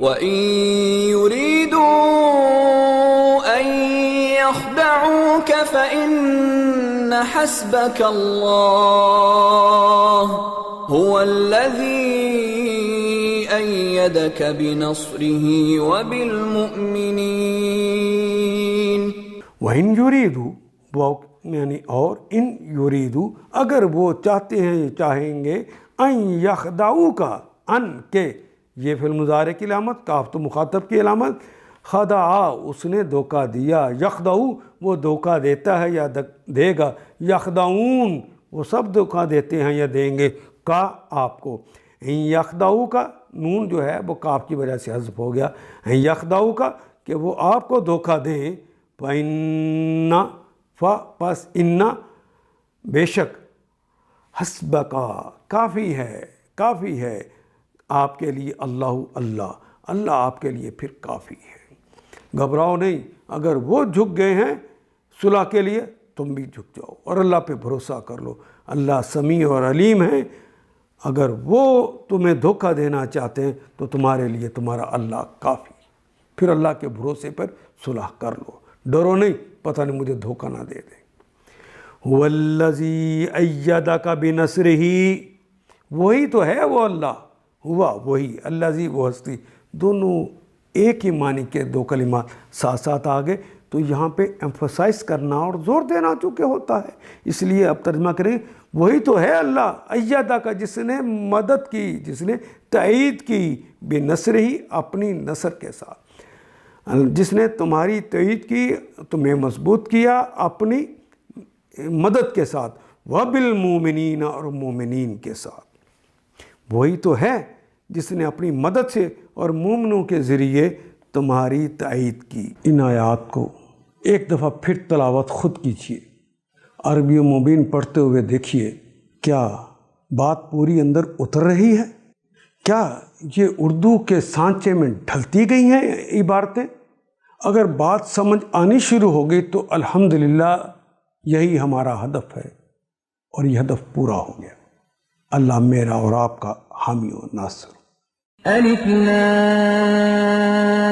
وَإِن يُرِيدُوا أَن يَخْدَعُوكَ فَإِنَّ حَسْبَكَ اللَّهُ هُوَ الَّذِي أَيَّدَكَ بِنَصْرِهِ وَبِالْمُؤْمِنِينَ۔ وَإِن يُرِيدُوا، وہ یعنی اور ان یریدو اگر وہ چاہتے ہیں چاہیں گے، ان یخدعوک ان کے یہ فعل مضارع کی علامت، کاف تو مخاطب کی علامت، خدعا اس نے دھوکہ دیا، یخدعو وہ دھوکہ دیتا ہے یا دے گا، یخدعون وہ سب دھوکہ دیتے ہیں یا دیں گے کا آپ کو۔ ان یخدعو کا نون جو ہے وہ کاف کی وجہ سے حذف ہو گیا، ان یخدعو کا کہ وہ آپ کو دھوکہ دیں، فَإِنَّ پس ان بے شک، حسبکا کافی ہے آپ کے لیے اللہ آپ کے لیے پھر کافی ہے۔ گھبراؤ نہیں، اگر وہ جھک گئے ہیں صلح کے لیے تم بھی جھک جاؤ اور اللہ پہ بھروسہ کر لو، اللہ سمیع اور علیم ہے۔ اگر وہ تمہیں دھوکہ دینا چاہتے ہیں تو تمہارے لیے تمہارا اللہ کافی، پھر اللہ کے بھروسے پر صلح کر لو، ڈرو نہیں پتہ نہیں مجھے دھوکہ نہ دے دیں۔ هو الذی ایدک بنصرہ، وہی تو ہے وہ اللہ، ہوا وہی، الذی وہ ہستی، دونوں ایک ہی معنی کے دو کلمات ساتھ ساتھ آگے، تو یہاں پہ ایمفسائز کرنا اور زور دینا چونکہ ہوتا ہے، اس لیے اب ترجمہ کریں، وہی تو ہے اللہ ایدہ کا جس نے مدد کی، جس نے تائید کی، بنصرہ اپنی نصر کے ساتھ، جس نے تمہاری تائید کی، تمہیں مضبوط کیا اپنی مدد کے ساتھ، وَبِالْمُؤْمِنِينَ اور مومنین کے ساتھ، وہی تو ہے جس نے اپنی مدد سے اور مومنوں کے ذریعے تمہاری تائید کی۔ ان آیات کو ایک دفعہ پھر تلاوت خود کیجیے، عربی مبین پڑھتے ہوئے دیکھیے کیا بات پوری اندر اتر رہی ہے، کیا یہ اردو کے سانچے میں ڈھلتی گئی ہیں عبارتیں؟ اگر بات سمجھ آنی شروع ہو گئی تو الحمدللہ یہی ہمارا ہدف ہے اور یہ ہدف پورا ہو گیا۔ اللہ میرا اور آپ کا حامی و ناصر۔ الف لام